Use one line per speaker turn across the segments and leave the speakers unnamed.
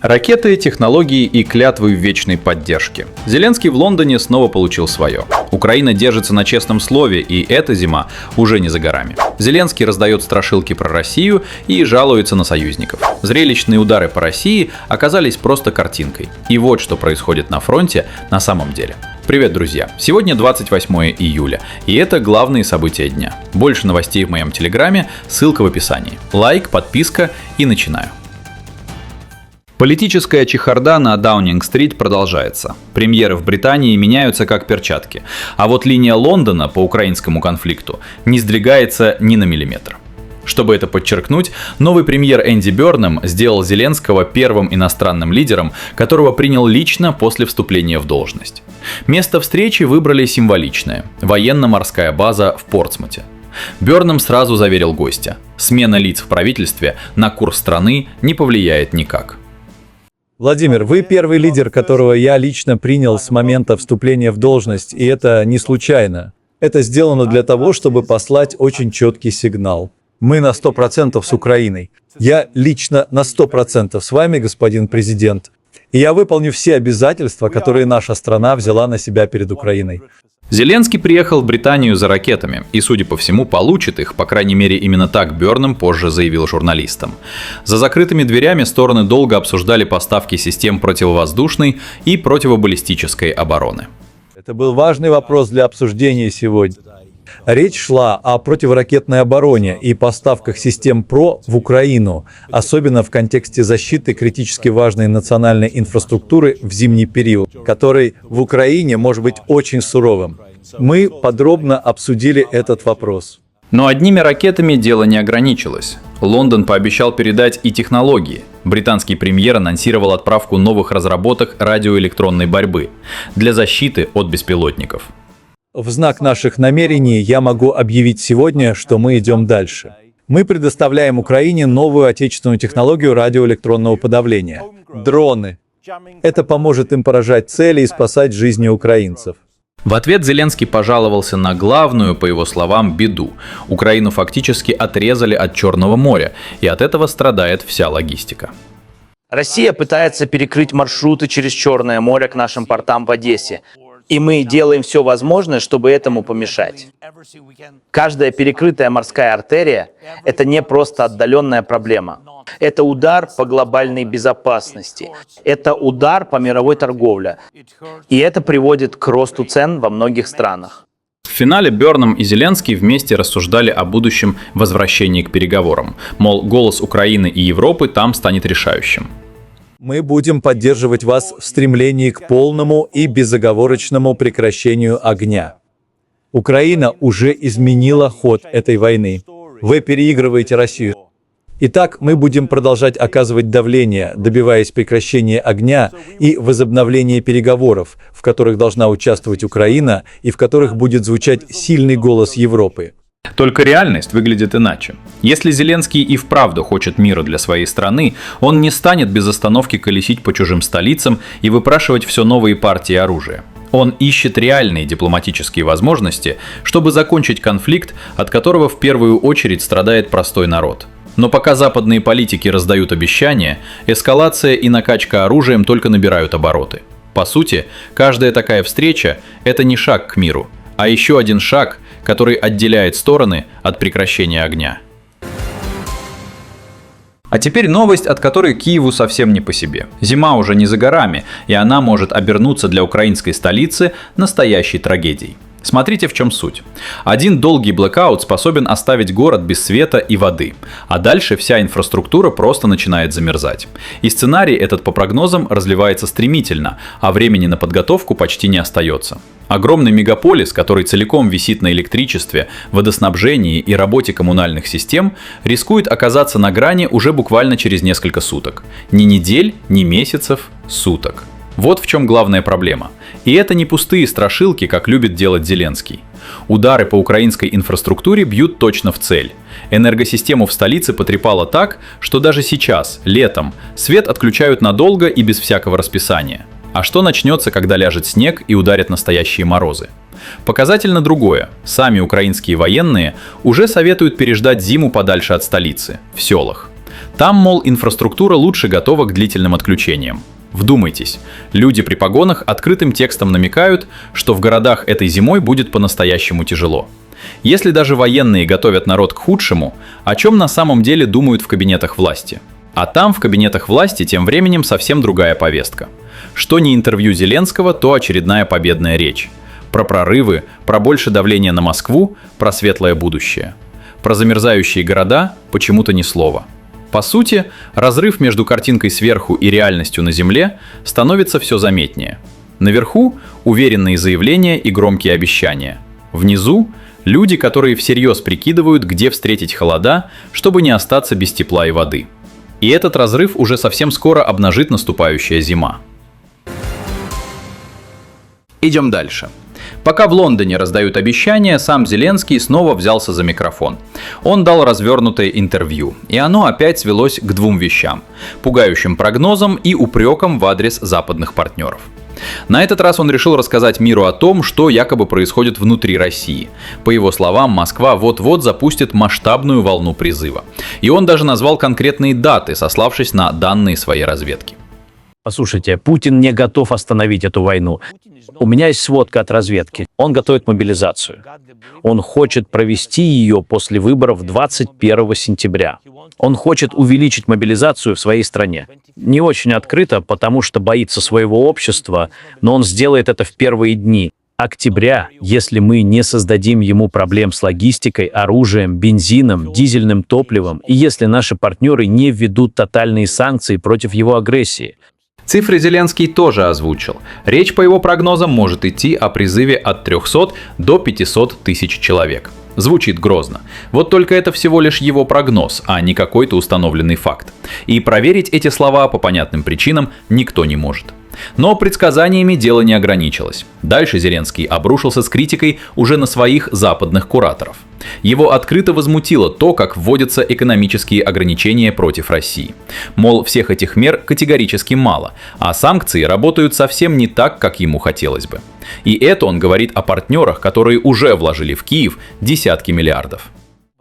Ракеты, технологии и клятвы вечной поддержки. Зеленский в Лондоне снова получил свое. Украина держится на честном слове, и эта зима уже не за горами. Зеленский раздает страшилки про Россию и жалуется на союзников. Зрелищные удары по России оказались просто картинкой. И вот что происходит на фронте на самом деле. Привет, друзья! Сегодня 28 июля, и это главные события дня. Больше новостей в моем телеграме, ссылка в описании. Лайк, подписка и начинаю. Политическая чехарда на Даунинг-стрит продолжается. Премьеры в Британии меняются как перчатки, а вот линия Лондона по украинскому конфликту не сдвигается ни на миллиметр. Чтобы это подчеркнуть, новый премьер Энди Бёрнэм сделал Зеленского первым иностранным лидером, которого принял лично после вступления в должность. Место встречи выбрали символичное – военно-морская база в Портсмуте. Бёрнэм сразу заверил гостя – смена лиц в правительстве на курс страны не повлияет никак.
Владимир, вы первый лидер, которого я лично принял с момента вступления в должность, и это не случайно. Это сделано для того, чтобы послать очень четкий сигнал. Мы на 100% с Украиной. Я лично на 100% с вами, господин президент. И я выполню все обязательства, которые наша страна взяла на себя перед Украиной.
Зеленский приехал в Британию за ракетами и, судя по всему, получит их, по крайней мере, именно так Бёрнэм позже заявил журналистам. За закрытыми дверями стороны долго обсуждали поставки систем противовоздушной и противобаллистической обороны.
Это был важный вопрос для обсуждения сегодня. Речь шла о противоракетной обороне и поставках систем ПРО в Украину, особенно в контексте защиты критически важной национальной инфраструктуры в зимний период, который в Украине может быть очень суровым. Мы подробно обсудили этот вопрос.
Но одними ракетами дело не ограничилось. Лондон пообещал передать и технологии. Британский премьер анонсировал отправку новых разработок радиоэлектронной борьбы для защиты от беспилотников.
В знак наших намерений я могу объявить сегодня, что мы идем дальше. Мы предоставляем Украине новую отечественную технологию радиоэлектронного подавления – дроны. Это поможет им поражать цели и спасать жизни украинцев.
В ответ Зеленский пожаловался на главную, по его словам, беду. Украину фактически отрезали от Черного моря, и от этого страдает вся логистика.
Россия пытается перекрыть маршруты через Черное море к нашим портам в Одессе. И мы делаем все возможное, чтобы этому помешать. Каждая перекрытая морская артерия – это не просто отдаленная проблема. Это удар по глобальной безопасности. Это удар по мировой торговле. И это приводит к росту цен во многих странах.
В финале Бёрнэм и Зеленский вместе рассуждали о будущем возвращении к переговорам. Мол, голос Украины и Европы там станет решающим.
Мы будем поддерживать вас в стремлении к полному и безоговорочному прекращению огня. Украина уже изменила ход этой войны. Вы переигрываете Россию. Итак, мы будем продолжать оказывать давление, добиваясь прекращения огня и возобновления переговоров, в которых должна участвовать Украина и в которых будет звучать сильный голос Европы.
Только реальность выглядит иначе. Если Зеленский и вправду хочет мира для своей страны, он не станет без остановки колесить по чужим столицам и выпрашивать все новые партии оружия. Он ищет реальные дипломатические возможности, чтобы закончить конфликт, от которого в первую очередь страдает простой народ. Но пока западные политики раздают обещания, эскалация и накачка оружием только набирают обороты. По сути, каждая такая встреча – это не шаг к миру, а еще один шаг, который отделяет стороны от прекращения огня. А теперь новость, от которой Киеву совсем не по себе. Зима уже не за горами, и она может обернуться для украинской столицы настоящей трагедией. Смотрите, в чем суть. Один долгий блэкаут способен оставить город без света и воды, а дальше вся инфраструктура просто начинает замерзать. И сценарий этот по прогнозам разливается стремительно, а времени на подготовку почти не остается. Огромный мегаполис, который целиком висит на электричестве, водоснабжении и работе коммунальных систем, рискует оказаться на грани уже буквально через несколько суток. Ни недель, ни месяцев, суток. Вот в чем главная проблема. И это не пустые страшилки, как любит делать Зеленский. Удары по украинской инфраструктуре бьют точно в цель. Энергосистему в столице потрепало так, что даже сейчас, летом, свет отключают надолго и без всякого расписания. А что начнется, когда ляжет снег и ударят настоящие морозы? Показательно другое. Сами украинские военные уже советуют переждать зиму подальше от столицы, в селах. Там, мол, инфраструктура лучше готова к длительным отключениям. Вдумайтесь, люди при погонах открытым текстом намекают, что в городах этой зимой будет по-настоящему тяжело. Если даже военные готовят народ к худшему, о чем на самом деле думают в кабинетах власти? А там, в кабинетах власти, тем временем совсем другая повестка. Что не интервью Зеленского, то очередная победная речь. Про прорывы, про больше давления на Москву, про светлое будущее. Про замерзающие города почему-то ни слова. По сути, разрыв между картинкой сверху и реальностью на земле становится все заметнее. Наверху – уверенные заявления и громкие обещания. Внизу – люди, которые всерьез прикидывают, где встретить холода, чтобы не остаться без тепла и воды. И этот разрыв уже совсем скоро обнажит наступающая зима. Идем дальше. Пока в Лондоне раздают обещания, сам Зеленский снова взялся за микрофон. Он дал развернутое интервью, и оно опять свелось к двум вещам – пугающим прогнозам и упрекам в адрес западных партнеров. На этот раз он решил рассказать миру о том, что якобы происходит внутри России. По его словам, Москва вот-вот запустит масштабную волну призыва. И он даже назвал конкретные даты, сославшись на данные своей разведки.
Послушайте, Путин не готов остановить эту войну. У меня есть сводка от разведки. Он готовит мобилизацию. Он хочет провести ее после выборов 21 сентября. Он хочет увеличить мобилизацию в своей стране. Не очень открыто, потому что боится своего общества, но он сделает это в первые дни октября, если мы не создадим ему проблем с логистикой, оружием, бензином, дизельным топливом, и если наши партнеры не введут тотальные санкции против его агрессии.
Цифры Зеленский тоже озвучил. Речь, по его прогнозам, может идти о призыве от 300 до 500 тысяч человек. Звучит грозно. Вот только это всего лишь его прогноз, а не какой-то установленный факт. И проверить эти слова по понятным причинам никто не может. Но предсказаниями дело не ограничилось. Дальше Зеленский обрушился с критикой уже на своих западных кураторов. Его открыто возмутило то, как вводятся экономические ограничения против России. Мол, всех этих мер категорически мало, а санкции работают совсем не так, как ему хотелось бы. И это он говорит о партнерах, которые уже вложили в Киев десятки миллиардов.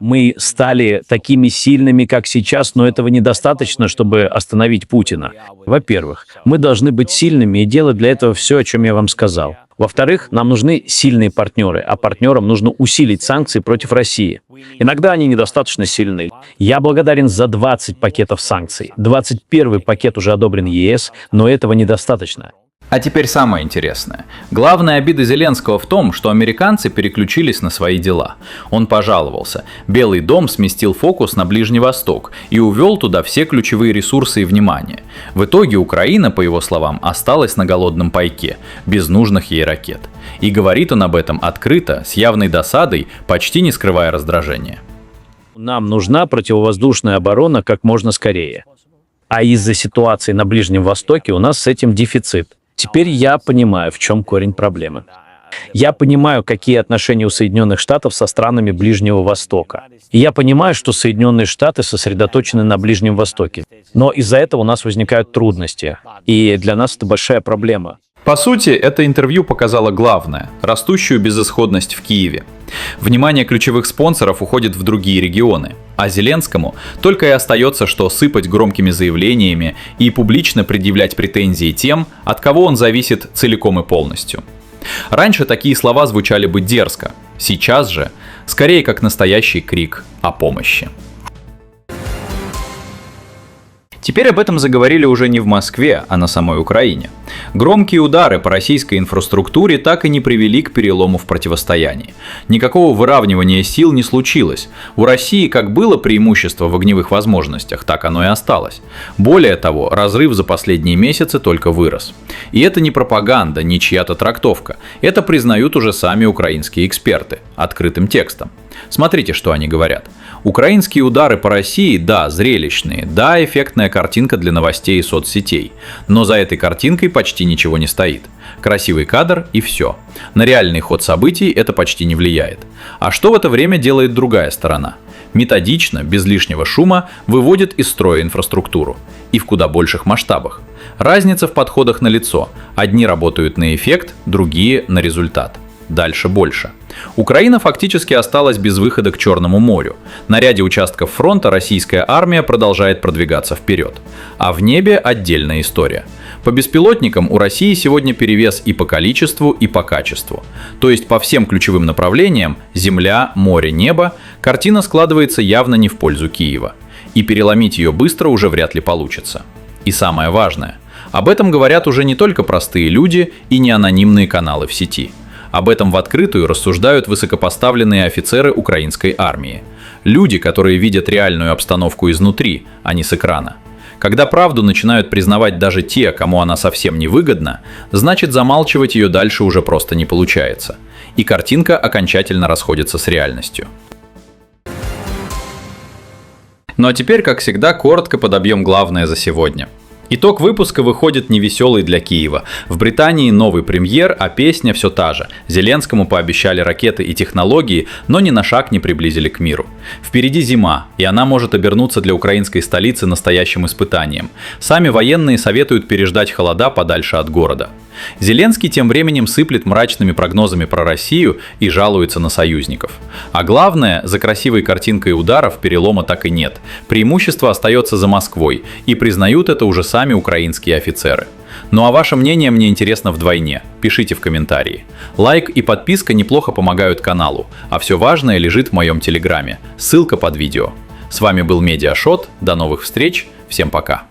Мы стали такими сильными, как сейчас, но этого недостаточно, чтобы остановить Путина. Во-первых, мы должны быть сильными и делать для этого все, о чем я вам сказал. Во-вторых, нам нужны сильные партнеры, а партнерам нужно усилить санкции против России. Иногда они недостаточно сильны. Я благодарен за 20 пакетов санкций. 21-й пакет уже одобрен ЕС, но этого недостаточно.
А теперь самое интересное. Главная обида Зеленского в том, что американцы переключились на свои дела. Он пожаловался. Белый дом сместил фокус на Ближний Восток и увел туда все ключевые ресурсы и внимание. В итоге Украина, по его словам, осталась на голодном пайке, без нужных ей ракет. И говорит он об этом открыто, с явной досадой, почти не скрывая раздражения.
Нам нужна противовоздушная оборона как можно скорее. А из-за ситуации на Ближнем Востоке у нас с этим дефицит. Теперь я понимаю, в чем корень проблемы. Я понимаю, какие отношения у Соединенных Штатов со странами Ближнего Востока. И я понимаю, что Соединенные Штаты сосредоточены на Ближнем Востоке. Но из-за этого у нас возникают трудности. И для нас это большая проблема.
По сути, это интервью показало главное – растущую безысходность в Киеве. Внимание ключевых спонсоров уходит в другие регионы, а Зеленскому только и остается, что сыпать громкими заявлениями и публично предъявлять претензии тем, от кого он зависит целиком и полностью. Раньше такие слова звучали бы дерзко, сейчас же скорее как настоящий крик о помощи. Теперь об этом заговорили уже не в Москве, а на самой Украине. Громкие удары по российской инфраструктуре так и не привели к перелому в противостоянии. Никакого выравнивания сил не случилось. У России как было преимущество в огневых возможностях, так оно и осталось. Более того, разрыв за последние месяцы только вырос. И это не пропаганда, не чья-то трактовка. Это признают уже сами украинские эксперты, открытым текстом. Смотрите, что они говорят. Украинские удары по России, да, зрелищные, да, эффектная картинка для новостей и соцсетей. Но за этой картинкой почти ничего не стоит. Красивый кадр и все. На реальный ход событий это почти не влияет. А что в это время делает другая сторона? Методично, без лишнего шума, выводит из строя инфраструктуру. И в куда больших масштабах. Разница в подходах налицо. Одни работают на эффект, другие на результат. дальше больше. Украина фактически осталась без выхода к Черному морю. На ряде участков фронта российская армия продолжает продвигаться вперед. А в небе отдельная история. По беспилотникам у России сегодня перевес и по количеству, и по качеству. То есть по всем ключевым направлениям – земля, море, небо – картина складывается явно не в пользу Киева. И переломить ее быстро уже вряд ли получится. И самое важное – об этом говорят уже не только простые люди и не анонимные каналы в сети. Об этом в открытую рассуждают высокопоставленные офицеры украинской армии. Люди, которые видят реальную обстановку изнутри, а не с экрана. Когда правду начинают признавать даже те, кому она совсем не выгодна, значит замалчивать ее дальше уже просто не получается. И картинка окончательно расходится с реальностью. Ну а теперь, как всегда, коротко подобьем главное за сегодня. Итог выпуска выходит невеселый для Киева. В Британии новый премьер, а песня все та же. Зеленскому пообещали ракеты и технологии, но ни на шаг не приблизили к миру. Впереди зима, и она может обернуться для украинской столицы настоящим испытанием. Сами военные советуют переждать холода подальше от города. Зеленский тем временем сыплет мрачными прогнозами про Россию и жалуется на союзников. А главное, за красивой картинкой ударов перелома так и нет. Преимущество остается за Москвой, и признают это уже сами украинские офицеры. Ну а ваше мнение мне интересно вдвойне. Пишите в комментарии. Лайк и подписка неплохо помогают каналу, а все важное лежит в моем телеграме. Ссылка под видео. С вами был Медиашот. До новых встреч. Всем пока.